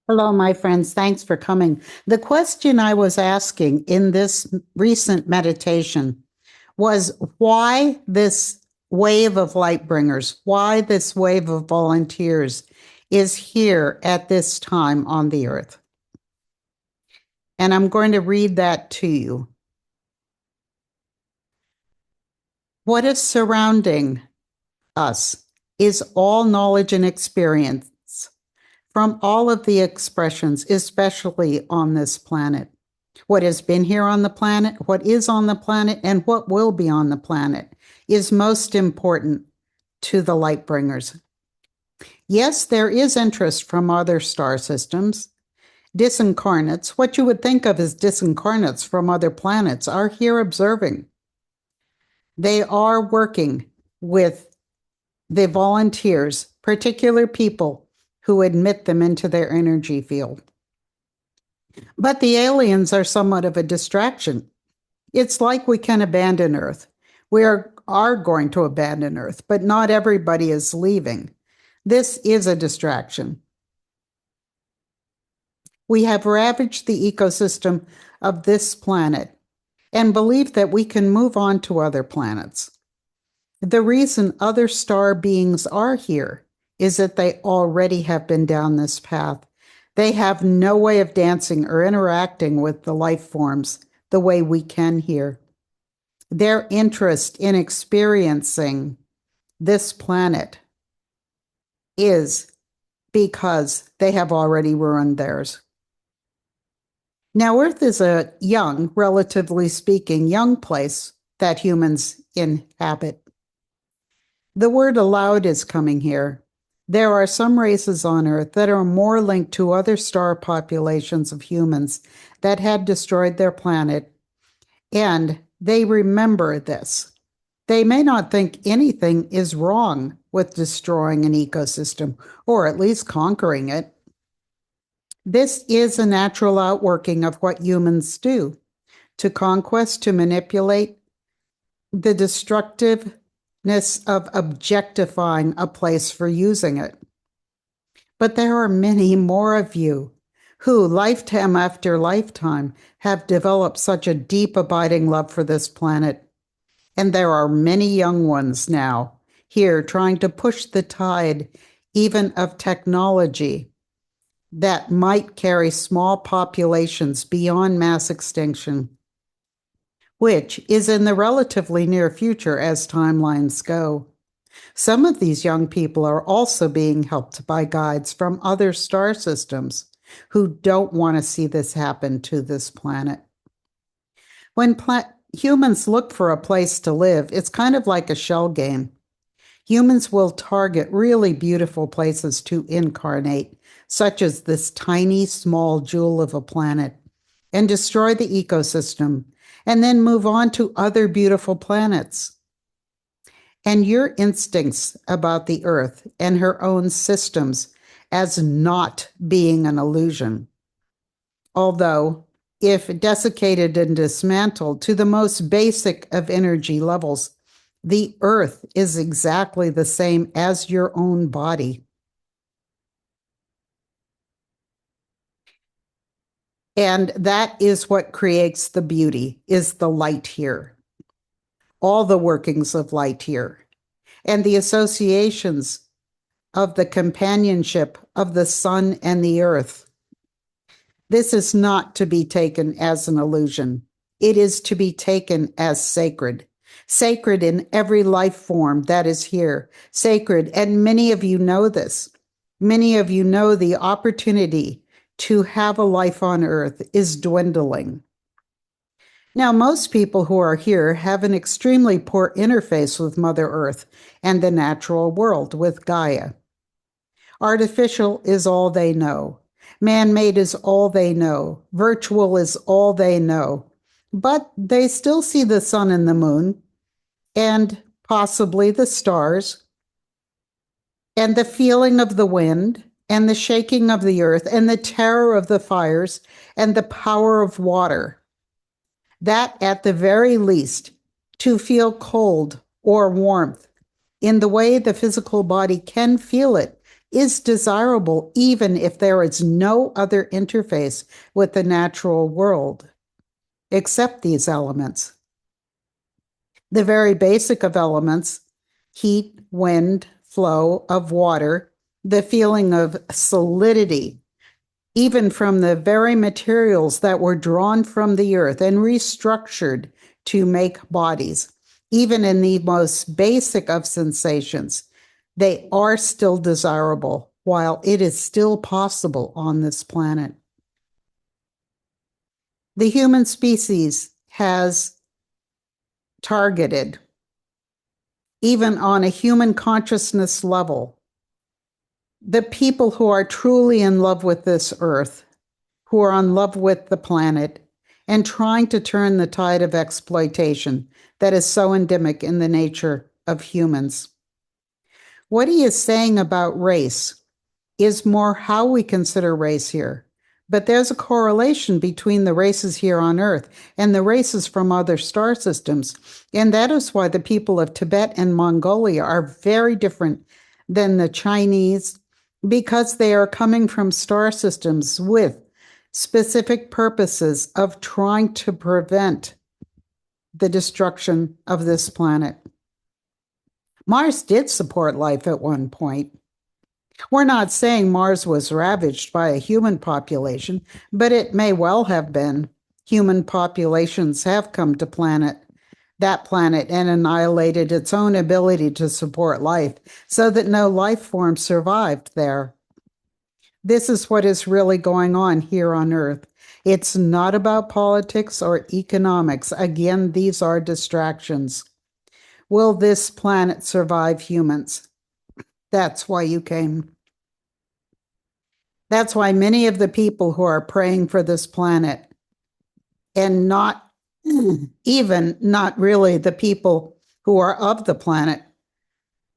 Hello, my friends. Thanks for coming. The question I was asking in this recent meditation was why this wave of light bringers, why this wave of volunteers is here at this time on the earth. And I'm going to read that to you. What is surrounding us is all knowledge and experience from all of the expressions, especially on this planet. What has been here on the planet, what is on the planet, and what will be on the planet is most important to the light bringers. Yes, there is interest from other star systems. Disincarnates, what you would think of as disincarnates from other planets, are here observing. They are working with the volunteers, particular people who admit them into their energy field. But the aliens are somewhat of a distraction. It's like we can abandon Earth. We are going to abandon Earth, but not everybody is leaving. This is a distraction. We have ravaged the ecosystem of this planet and believe that we can move on to other planets. The reason other star beings are here is that they already have been down this path. They have no way of dancing or interacting with the life forms the way we can here. Their interest in experiencing this planet is because they have already ruined theirs. Now, Earth is a young, relatively speaking, young place that humans inhabit. The word allowed is coming here. There are some races on Earth that are more linked to other star populations of humans that had destroyed their planet, and they remember this. They may not think anything is wrong with destroying an ecosystem, or at least conquering it. This is a natural outworking of what humans do, to conquest, to manipulate, the destructiveness of objectifying a place for using it. But there are many more of you who, lifetime after lifetime, have developed such a deep, abiding love for this planet. And there are many young ones now here trying to push the tide, even of technology, that might carry small populations beyond mass extinction, which is in the relatively near future as timelines go. Some of these young people are also being helped by guides from other star systems who don't want to see this happen to this planet. When humans look for a place to live, it's kind of like a shell game. Humans will target really beautiful places to incarnate, such as this tiny, small jewel of a planet, and destroy the ecosystem, and then move on to other beautiful planets. And your instincts about the Earth and her own systems as not being an illusion. Although, if desiccated and dismantled to the most basic of energy levels, the Earth is exactly the same as your own body. And that is what creates the beauty, is the light here. All the workings of light here, and the associations of the companionship of the sun and the earth. This is not to be taken as an illusion. It is to be taken as sacred. Sacred in every life form that is here. Sacred, and many of you know this. Many of you know the opportunity to have a life on earth is dwindling. Now, most people who are here have an extremely poor interface with Mother Earth and the natural world, with Gaia. Artificial is all they know. Man-made is all they know. Virtual is all they know. But they still see the sun and the moon, and possibly the stars, and the feeling of the wind, and the shaking of the earth, and the terror of the fires, and the power of water. That, at the very least, to feel cold or warmth in the way the physical body can feel it is desirable even if there is no other interface with the natural world except these elements. The very basic of elements, heat, wind, flow of water, the feeling of solidity, even from the very materials that were drawn from the earth and restructured to make bodies, even in the most basic of sensations, they are still desirable while it is still possible on this planet. The human species has targeted, even on a human consciousness level, the people who are truly in love with this earth, who are in love with the planet, and trying to turn the tide of exploitation that is so endemic in the nature of humans. What he is saying about race is more how we consider race here. But there's a correlation between the races here on Earth and the races from other star systems. And that is why the people of Tibet and Mongolia are very different than the Chinese, because they are coming from star systems with specific purposes of trying to prevent the destruction of this planet. Mars did support life at one point. We're not saying Mars was ravaged by a human population, but it may well have been. Human populations have come to that planet and annihilated its own ability to support life so that no life form survived there. This is what is really going on here on Earth. It's not about politics or economics. Again, these are distractions. Will this planet survive humans? That's why you came. That's why many of the people who are praying for this planet, and not really the people who are of the planet,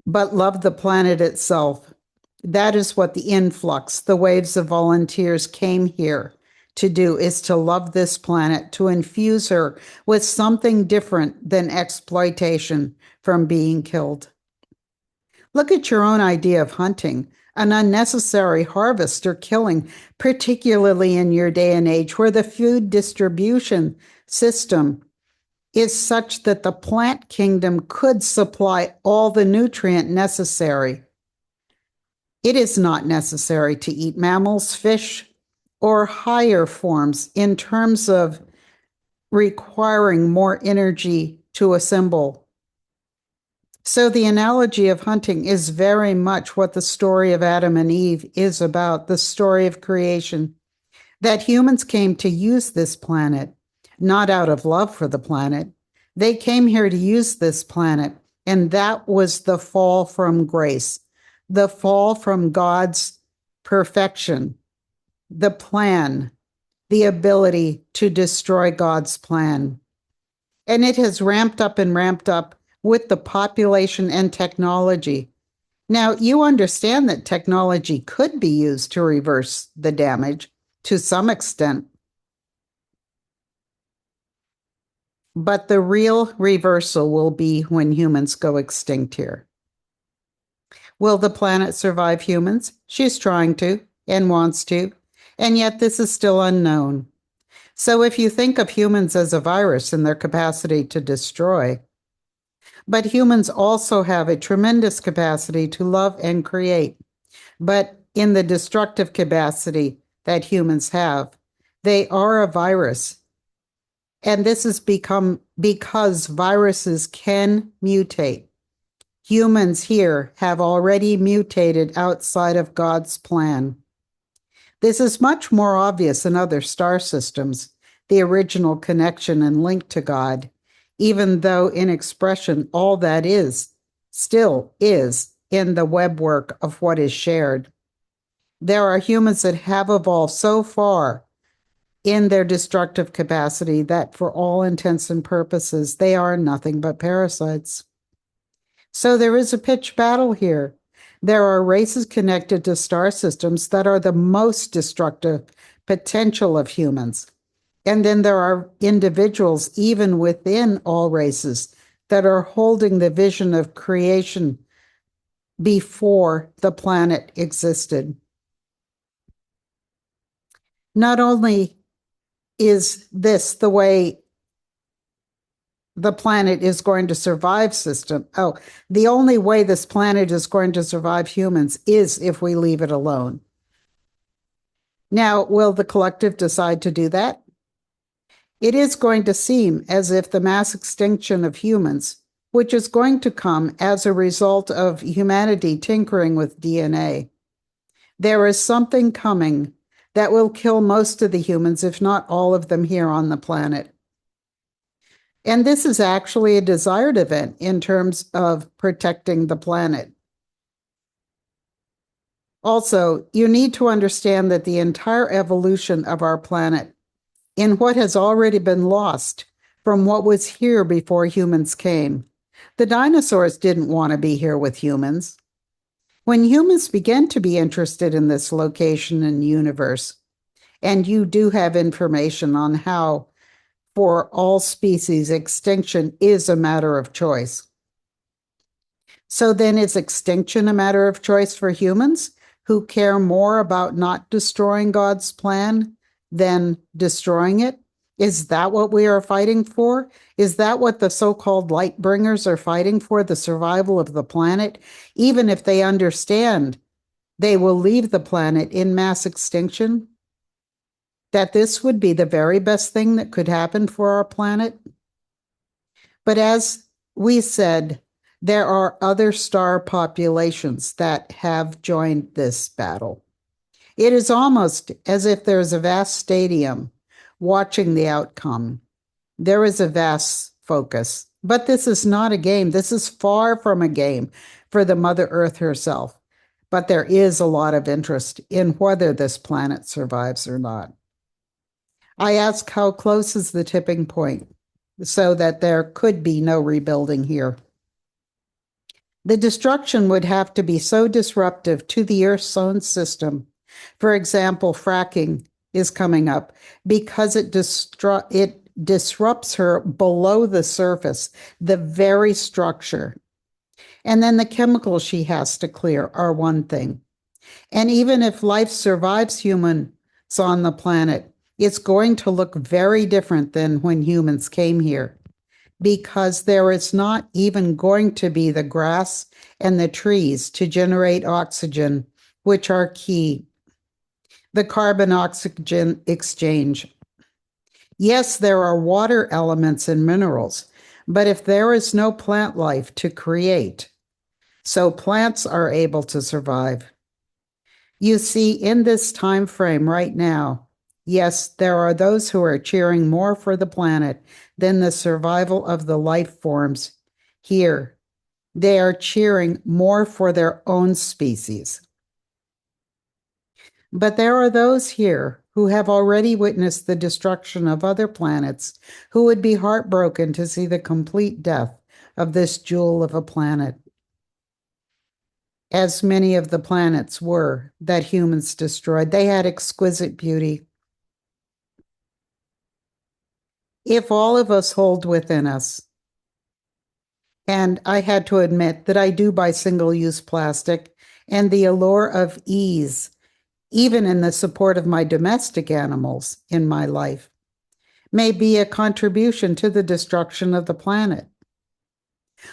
but love the planet itself. That is what the influx, the waves of volunteers came here to do, is to love this planet, to infuse her with something different than exploitation from being killed. Look at your own idea of hunting, an unnecessary harvest or killing, particularly in your day and age where the food distribution system is such that the plant kingdom could supply all the nutrient necessary. It is not necessary to eat mammals, fish, or higher forms in terms of requiring more energy to assemble. So the analogy of hunting is very much what the story of Adam and Eve is about, the story of creation, that humans came to use this planet, not out of love for the planet. They came here to use this planet, and that was the fall from grace, the fall from God's perfection, the plan, the ability to destroy God's plan. And it has ramped up and ramped up with the population and technology. Now, you understand that technology could be used to reverse the damage to some extent. But the real reversal will be when humans go extinct here. Will the planet survive humans? She's trying to and wants to, and yet this is still unknown. So if you think of humans as a virus in their capacity to destroy, but humans also have a tremendous capacity to love and create. But in the destructive capacity that humans have, they are a virus. And this has become because viruses can mutate. Humans here have already mutated outside of God's plan. This is much more obvious in other star systems, the original connection and link to God, even though in expression all that is, still is, in the webwork of what is shared. There are humans that have evolved so far in their destructive capacity that for all intents and purposes, they are nothing but parasites. So there is a pitched battle here. There are races connected to star systems that are the most destructive potential of humans. And then there are individuals, even within all races, that are holding the vision of creation before the planet existed. Not only is this the way the planet is going to survive the only way this planet is going to survive humans is if we leave it alone. Now, will the collective decide to do that? It is going to seem as if the mass extinction of humans, which is going to come as a result of humanity tinkering with DNA, there is something coming that will kill most of the humans, if not all of them here on the planet. And this is actually a desired event in terms of protecting the planet. Also, you need to understand that the entire evolution of our planet, in what has already been lost from what was here before humans came. The dinosaurs didn't want to be here with humans. When humans began to be interested in this location and universe, and you do have information on how, for all species, extinction is a matter of choice. So then is extinction a matter of choice for humans who care more about not destroying God's plan than destroying it? Is that what we are fighting for? Is that what the so-called light bringers are fighting for, the survival of the planet? Even if they understand they will leave the planet in mass extinction, that this would be the very best thing that could happen for our planet? But as we said, there are other star populations that have joined this battle. It is almost as if there's a vast stadium watching the outcome. There is a vast focus. But this is not a game. This is far from a game for the Mother Earth herself. But there is a lot of interest in whether this planet survives or not. I ask, how close is the tipping point so that there could be no rebuilding here? The destruction would have to be so disruptive to the Earth's own system. For example, fracking is coming up because it disrupts her below the surface, the very structure. And then the chemicals she has to clear are one thing. And even if life survives humans on the planet, it's going to look very different than when humans came here, because there is not even going to be the grass and the trees to generate oxygen, which are key. The carbon-oxygen exchange. Yes, there are water elements and minerals, but if there is no plant life to create, so plants are able to survive. You see, in this time frame right now, yes, there are those who are cheering more for the planet than the survival of the life forms here. They are cheering more for their own species. But there are those here who have already witnessed the destruction of other planets who would be heartbroken to see the complete death of this jewel of a planet, as many of the planets were that humans destroyed. They had exquisite beauty. If all of us hold within us, and I had to admit that I do buy single-use plastic, and the allure of ease, even in the support of my domestic animals in my life, may be a contribution to the destruction of the planet.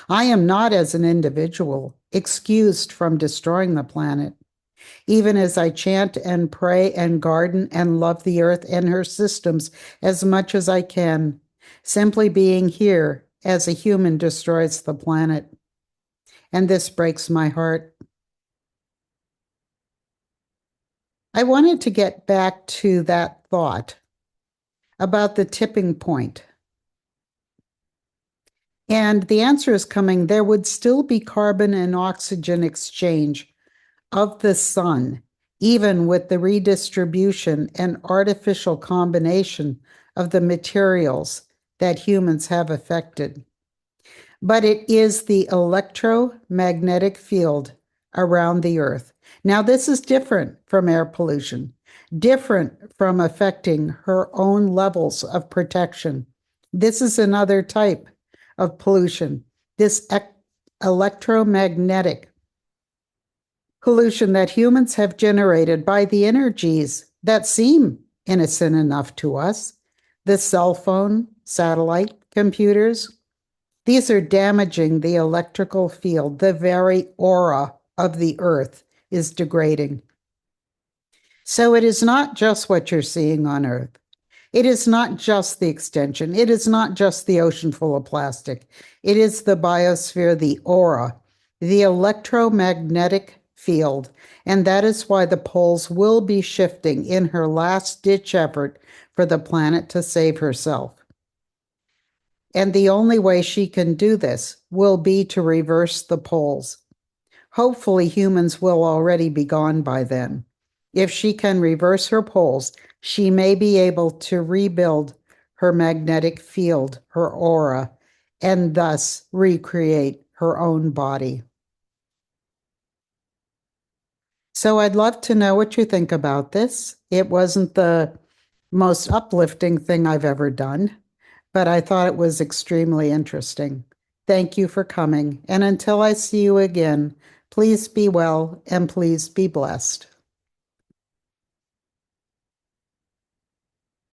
I am not, as an individual, excused from destroying the planet, even as I chant and pray and garden and love the earth and her systems as much as I can. Simply being here as a human destroys the planet. And this breaks my heart. I wanted to get back to that thought about the tipping point. And the answer is coming. There would still be carbon and oxygen exchange of the sun, even with the redistribution and artificial combination of the materials that humans have affected. But it is the electromagnetic field around the Earth. Now, this is different from air pollution, different from affecting her own levels of protection. This is another type of pollution, this electromagnetic pollution that humans have generated by the energies that seem innocent enough to us. The cell phone, satellite, computers, these are damaging the electrical field. The very aura of the earth is degrading. So it is not just what you're seeing on Earth. It is not just the extension. It is not just the ocean full of plastic. It is the biosphere, the aura, the electromagnetic field. And that is why the poles will be shifting in her last ditch effort for the planet to save herself. And the only way she can do this will be to reverse the poles. Hopefully, humans will already be gone by then. If she can reverse her poles, she may be able to rebuild her magnetic field, her aura, and thus recreate her own body. So I'd love to know what you think about this. It wasn't the most uplifting thing I've ever done, but I thought it was extremely interesting. Thank you for coming, and until I see you again, please be well and please be blessed.